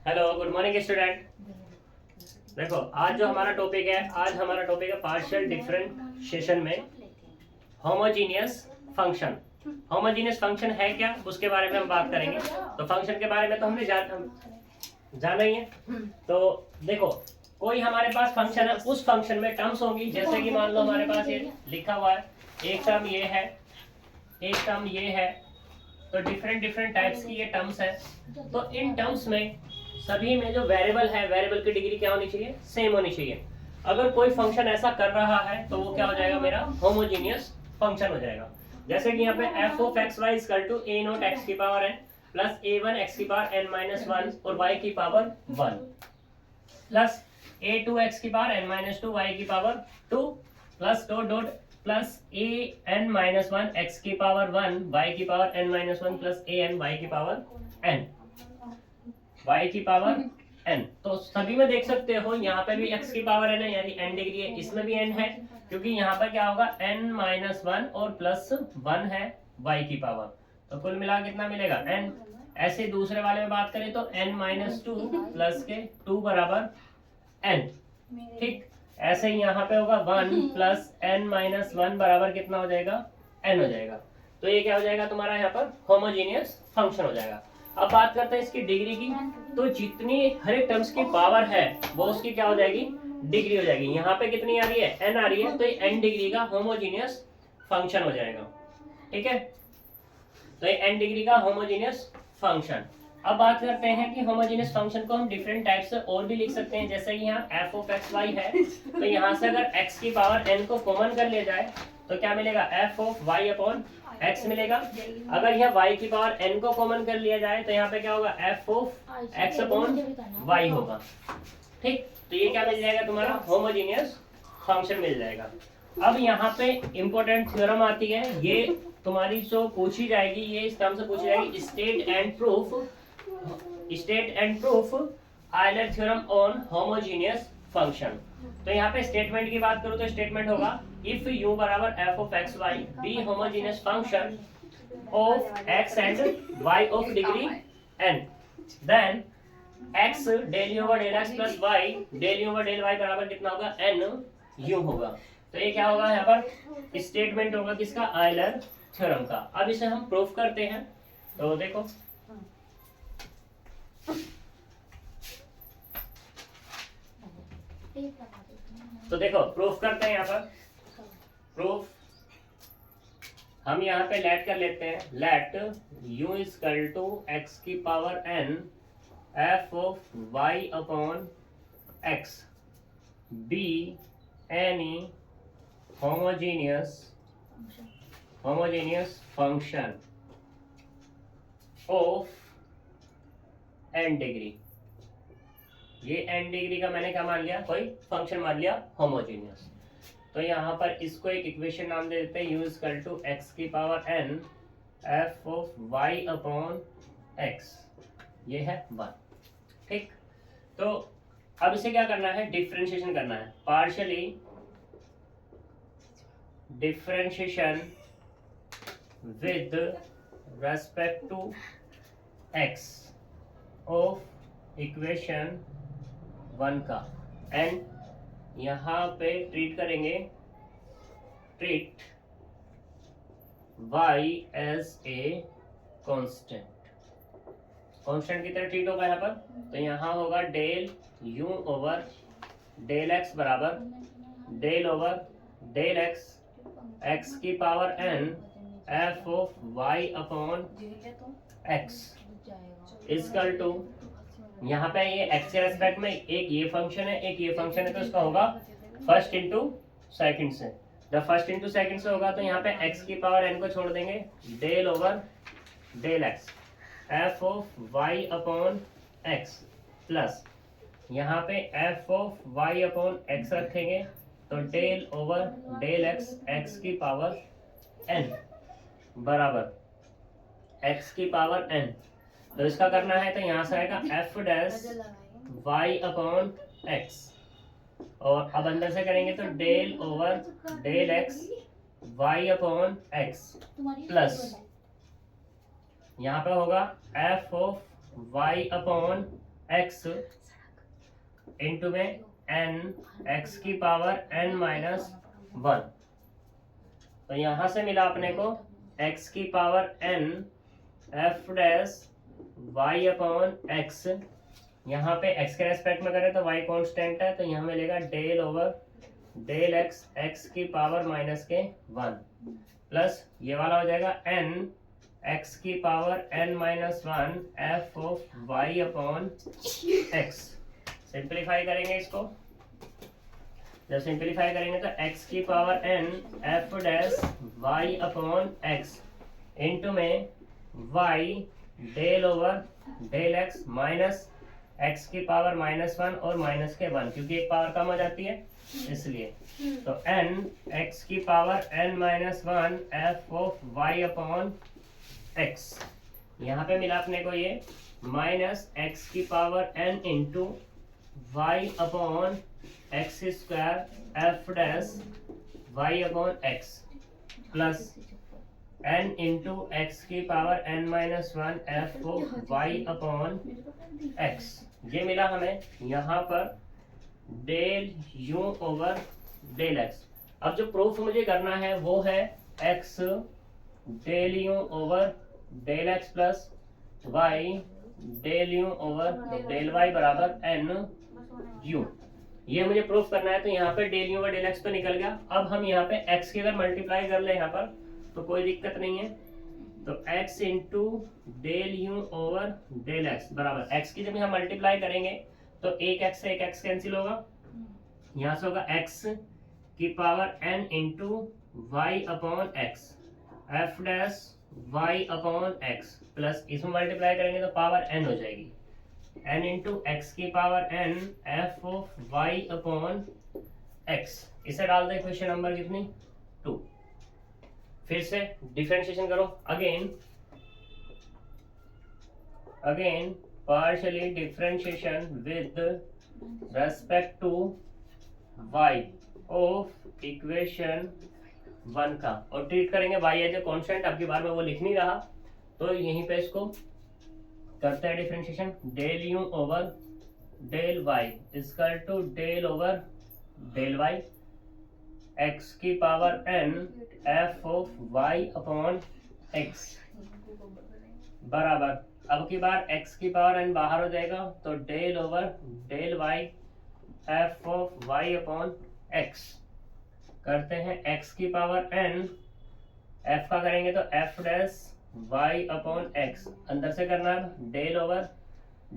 Hello, good morning student. देखो आज हमारा टॉपिक है पार्शियल डिफरेंशिएशन में होमोजीनियस फंक्शन। होमोजीनियस फंक्शन है क्या, उसके बारे में हम बात करेंगे। तो फंक्शन के बारे में तो हमने जाना ही है। तो देखो, कोई हमारे पास फंक्शन है, उस फंक्शन में टर्म्स होंगी। जैसे कि मान लो हमारे पास ये लिखा हुआ है, एक टर्म ये है, एक टर्म ये है। तो डिफरेंट टाइप्स की ये टर्म्स है। तो इन टर्म्स में सभी में जो वेरिएबल है, वेरिएबल की डिग्री क्या होनी चाहिए, सेम होनी चाहिए। अगर कोई फंक्शन ऐसा कर रहा है तो वो क्या हो जाएगा, मेरा होमोजीनियस फंक्शन हो जाएगा। जैसे कि यहाँ पे f of x y equal to a naught x की power n plus a one x की पावर एन माइनस वन और वाई की power one plus a two x की power n minus two y की power two plus dot dot plus a n minus one x की power one y की power n minus one plus a n y की power n y की power n। तो सभी में देख सकते हो, यहाँ पे भी x की पावर n है, यानी n डिग्री है, इसमें भी n है, क्योंकि यहाँ पर क्या होगा n माइनस वन और प्लस वन है y की पावर। तो कुल मिला कितना मिलेगा n। ऐसे दूसरे वाले में बात करें तो n माइनस टू प्लस के टू बराबर n। ठीक, ऐसे ही यहाँ पे होगा one plus n minus one बराबर कितना हो जाएगा, n हो जाएगा। तो ये क्या हो जाएगा तुम्हारा, यहाँ पर होमोजीनियस फंक्शन हो जाएगा। अब बात करते हैं इसकी डिग्री की। तो जितनी हर एक टर्म्स की पावर है वो उसकी क्या हो जाएगी, डिग्री हो जाएगी। यहाँ पे कितनी आ रही है, n आ रही है, तो ये n डिग्री का होमोजीनियस फंक्शन हो जाएगा। ठीक है, तो ये n डिग्री का होमोजीनियस फंक्शन। अब बात करते हैं कि होमोजीनियस फंक्शन को हम डिफरेंट टाइप से और भी लिख सकते हैं। जैसे कि यहाँ f ऑफ एक्स वाई है, तो यहाँ से अगर x की पावर n को कॉमन कर लिया जाए तो क्या मिलेगा, f of y upon x मिलेगा। अगर यह y की पावर n को कॉमन कर लिया जाए तो यहाँ पे क्या होगा, f of x upon y होगा। ठीक, तो ये क्या मिल जाएगा, तुम्हारा होमोजीनियस फंक्शन मिल जाएगा। अब यहाँ पे इंपॉर्टेंट थ्योरम आती है, ये तुम्हारी जो पूछी जाएगी, ये इस टर्म से पूछी जाएगी, state and proof Euler theorem on homogeneous function. तो यहाँ पे स्टेटमेंट की बात करूँ तो स्टेटमेंट होगा, इफ u बराबर f of x y be homogeneous function of x and y of degree n, then x del over del x plus y del over del y बराबर कितना होगा, n u होगा। तो ये क्या होगा, यहाँ पर स्टेटमेंट होगा किसका, आयलर थ्योरम का। अब इसे हम प्रूफ करते हैं। तो देखो, प्रूफ करते हैं। यहाँ पर प्रूफ हम यहाँ पे लेट कर लेते हैं, let u equal to x की power n f of y upon x be any homogeneous function of n degree. ये n डिग्री का मैंने क्या मान लिया, कोई फंक्शन मान लिया होमोजेनियस। तो यहाँ पर इसको एक इक्वेशन नाम दे देते हैं, u इक्वल टू एक्स की power n f of y upon x, ये है 1। ठीक, तो अब इसे क्या करना है, डिफरेंशिएशन करना है। Partially differentiation with respect to x of equation 1 का, एंड यहाँ पे ट्रीट करेंगे, treat y as a constant की तरह ट्रीट होगा यहाँ पर। तो यहाँ होगा del u over del x बराबर डेल ओवर डेल x की power n f of y upon x equal to, यहाँ पे ये x के रेस्पेक्ट में एक ये फंक्शन है, एक ये फंक्शन है, तो इसका होगा फर्स्ट इंटू सेकंड से। जब फर्स्ट इंटू सेकंड से होगा तो यहाँ पे x की पावर n को छोड़ देंगे, del over del x f of y upon x plus यहाँ पे f of y upon x रखेंगे, तो डेल ओवर डेल x की पावर n बराबर x की पावर n। तो इसका करना है तो यहाँ से आएगा f dash y upon x, और अब अंदर से करेंगे तो del over del x y upon x plus यहाँ पे होगा f of y upon x into में एन एक्स की पावर एन माइनस 1। तो यहां से मिला अपने को एक्स की power n f dash y upon x. यहाँ पे x के रेस्पेक्ट में करें तो y कांस्टेंट है, तो यहाँ मिलेगा del over del x x की पावर माइनस के 1 प्लस ये वाला हो जाएगा n x की power n minus 1 f of y upon x. Simplify करेंगे इसको, जब सिंप्लीफाई करेंगे तो x की power n f dash y upon x into में y del over del x minus x की पावर माइनस 1 और माइनस के 1, क्योंकि एक पावर कम हो जाती है इसलिए। तो n x की power n minus 1 f of y upon x। यहाँ पे मिला अपने को ये माइनस x की power n into y upon x square f dash y upon x plus n into x की power n minus 1 f of y upon x. ये मिला हमें यहाँ पर del u over del x. अब जो proof मुझे करना है वो है x del u over del x plus y del u over del y बराबर एन यू। ये मुझे प्रूफ करना है। तो यहाँ पे del u over del x तो निकल गया। अब हम यहाँ पे x की अगर मल्टीप्लाई कर ले यहाँ पर तो कोई दिक्कत नहीं है। तो x into del u over del x बराबर x की जब हम मल्टीप्लाई करेंगे तो एक x से एक x कैंसिल होगा, यहाँ से होगा x की power n into y upon x f dash y upon x plus इसमें मल्टीप्लाई करेंगे तो पावर n हो जाएगी n इंटू एक्स की power n f of y upon x. इसे डाल दो इक्वेशन नंबर कितनी 2। फिर से डिफरेंशिएशन करो again partially differentiation with respect to y of equation 1 का, और ट्रीट करेंगे y एज ए कांस्टेंट। अब की बार में वो लिख नहीं रहा तो यहीं पे इसको करते हैं differentiation. Del u over del y equal to del over del y x की power n f of y upon x बराबर, अब की बार x की पावर n बाहर हो जाएगा तो del over del y f of y upon x। करते हैं x की पावर n f का करेंगे तो f dash y upon x, अंदर से करना है del over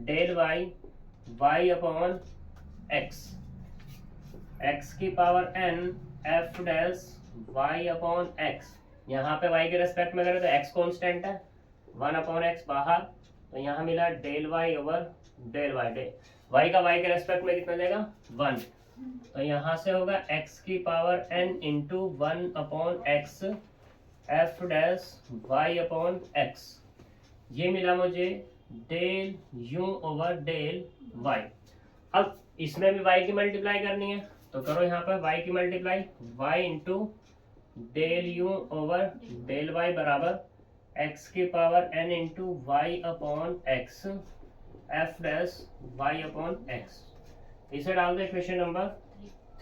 del y upon x। x की power n f dash y upon x, यहाँ पे y के रेस्पेक्ट में करें तो x कांस्टेंट है 1 अपॉन x बाहर, तो यहाँ मिला del y over del y। y का y के रेस्पेक्ट में कितना देगा 1, तो यहाँ से होगा x की power n into 1 upon x f dash y upon x। ये मिला मुझे del u over del y। अब इसमें भी y की मल्टीप्लाई करनी है तो करो यहाँ पर y की multiply y into del u over del y बराबर x की power n into y upon x f dash y upon x। इसे डाल दो इक्वेशन नंबर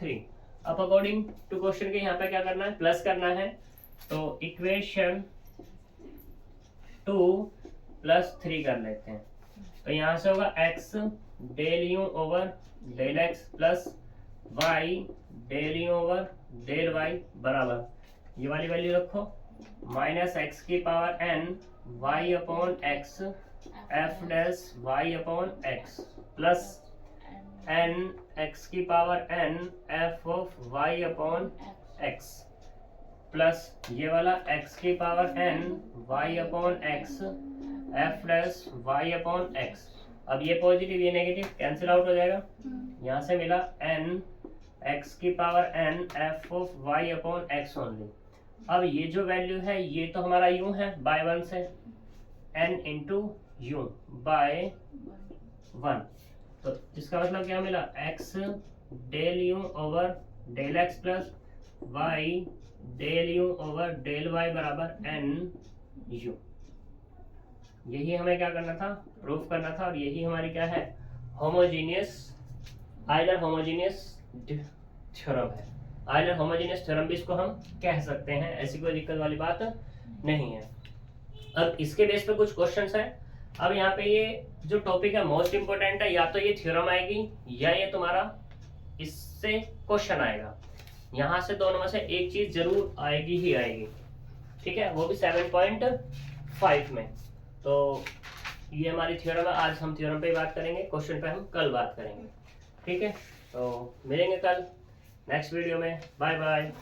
3। अब अकॉर्डिंग टू क्वेश्चन के यहाँ पे क्या करना है, प्लस करना है। तो इक्वेशन 2 प्लस 3 कर लेते हैं। तो यहाँ से होगा x del u over del x plus y del u over del y बराबर, ये वाली वैल्यू रखो माइनस एक्स की power n y upon x f dash y upon x plus n x की power n f of y upon x plus ये वाला x की power n y upon x f dash y upon x। अब ये positive ये negative cancel out हो जाएगा, यहाँ से मिला n x की power n f of y upon x only. अब ये जो वैल्यू है ये तो हमारा u है बाय 1 से n इंटू यू बाय 1, तो इसका मतलब क्या मिला x del u over del x plus y del u over del y बराबर n यू। यही हमें क्या करना था, प्रूफ करना था, और यही हमारी क्या है होमोजीनियस आइलर होमोजीनियस थ्योरम है। आइलर होमोजीनियस थ्योरम भी इसको हम कह सकते हैं, ऐसी कोई दिक्कत वाली बात नहीं है। अब इसके बेस पे कुछ क्वेश्चंस हैं। अब यहाँ पे ये जो टॉपिक है मोस्ट इंपोर्टेंट है, या तो ये थ्योरम आएगी या ये तुम्हारा इससे क्वेश्चन आएगा। यहाँ से दोनों में से एक चीज जरूर आएगी ही आएगी, ठीक है, वो भी 7.5 में। तो ये हमारी थ्योरम है, आज हम थ्योरम पे ही बात करेंगे, क्वेश्चन पे हम कल बात करेंगे, ठीक है। तो मिलेंगे कल नेक्स्ट वीडियो में। Bye bye.